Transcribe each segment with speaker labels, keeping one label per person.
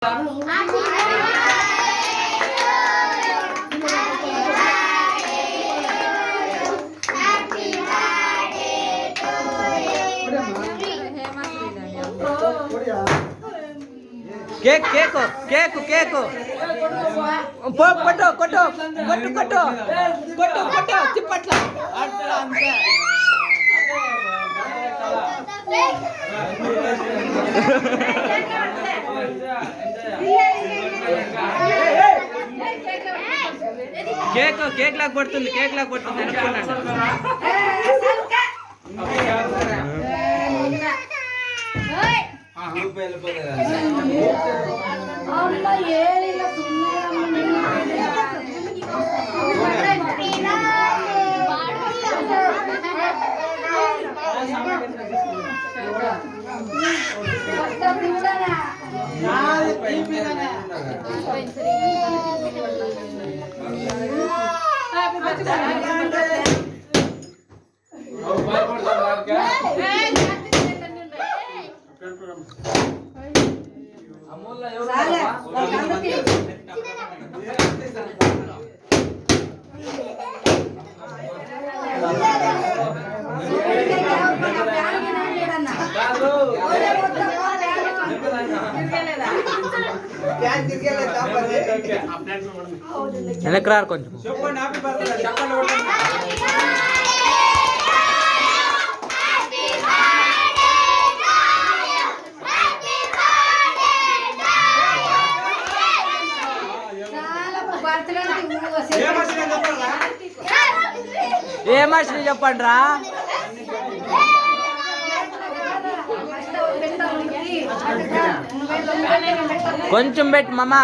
Speaker 1: Cake cake cake cake కొట్టు కొట్టు కొట్టు కొట్టు కొట్టు కొట్టు చిప్పట్ల కేక్ కేక్ లాగా పడుతుంది కేక్ లాగా పడుతుంది అనుకున్నాను. వెనక్రారు కొంచెం ఏమని చెప్పండి రా. కొంచెం పెట్టు మామ.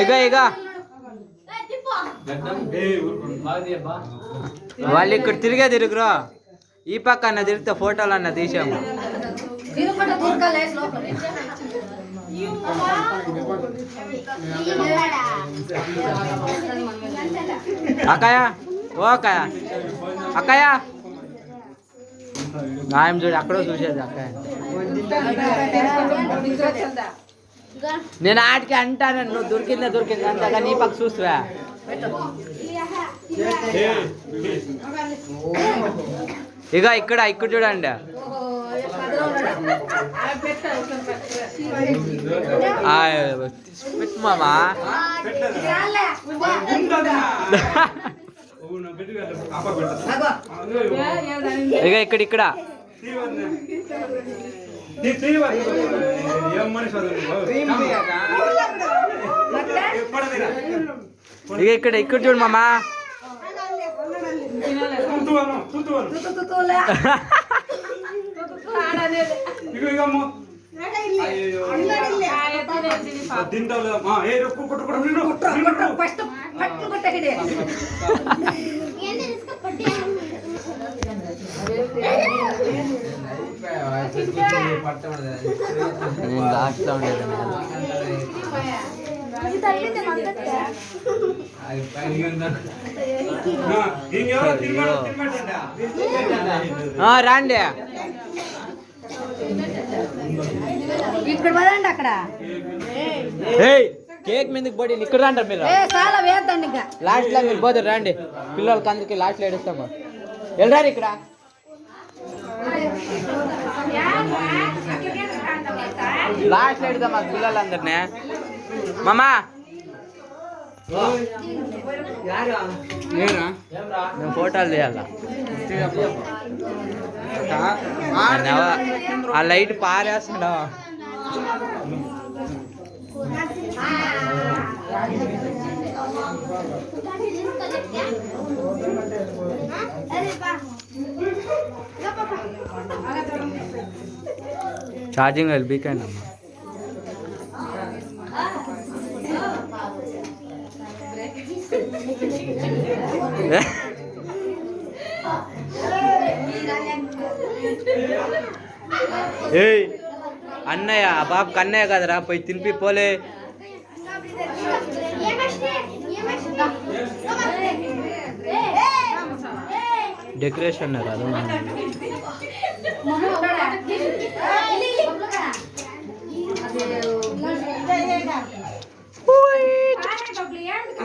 Speaker 1: ఇక ఇక వాళ్ళు ఇక్కడ తిరిగే తిరుగురా. ఈ పక్క అన్న తిరిగితే ఫోటోలు అన్న తీసాము. అక్కయ్య ఓ అక్కయ్య అక్కయ్య నాయం చూడు అక్కడో చూసేది అక్కయ్య. నేను ఆటికి అంటాను నువ్వు దొరికిందా దొరికింది అంతగా నీ పక్క చూస్తువా. ఇక ఇక్కడ ఇక్కడ చూడండి. పెట్టు మామా. ఇక ఇక్కడ ఇక్కడ ఇక ఇక్కడ ఇక్కడ చూడు మామా. నేను లాస్ట్లో ఉండేది. రాండి
Speaker 2: ఇక్కడ పదండి. అక్కడ
Speaker 1: కేక్ మీదకి పడి ఇక్కడ రండి మీరు. లాస్ట్ లో మీరు పోతారు రండి. పిల్లలకి అందరికి లాస్ట్ లో ఏడుస్తాము. వెళ్ళరారు ఇక్కడ. లాస్ట్ లో ఎడుతాం మాకు పిల్లలందరినీ. మామా నేను ఫోటోలు తీయాల. ఆ లైట్ పారేస్తాడా. ఛార్జింగ్ వెళ్ళిపోయింది అమ్మా. ఏయ్ అన్నయ్య ఆ బాబుకి అన్నయ్య కదరా పోయి తినిపి పోలే. ಡೆಕೋರೇಷನ್ ಅದು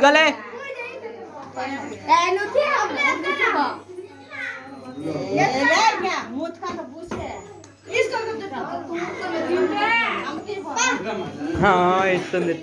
Speaker 1: ಗಲೆ ಹಾ ಇತ್ತಂದು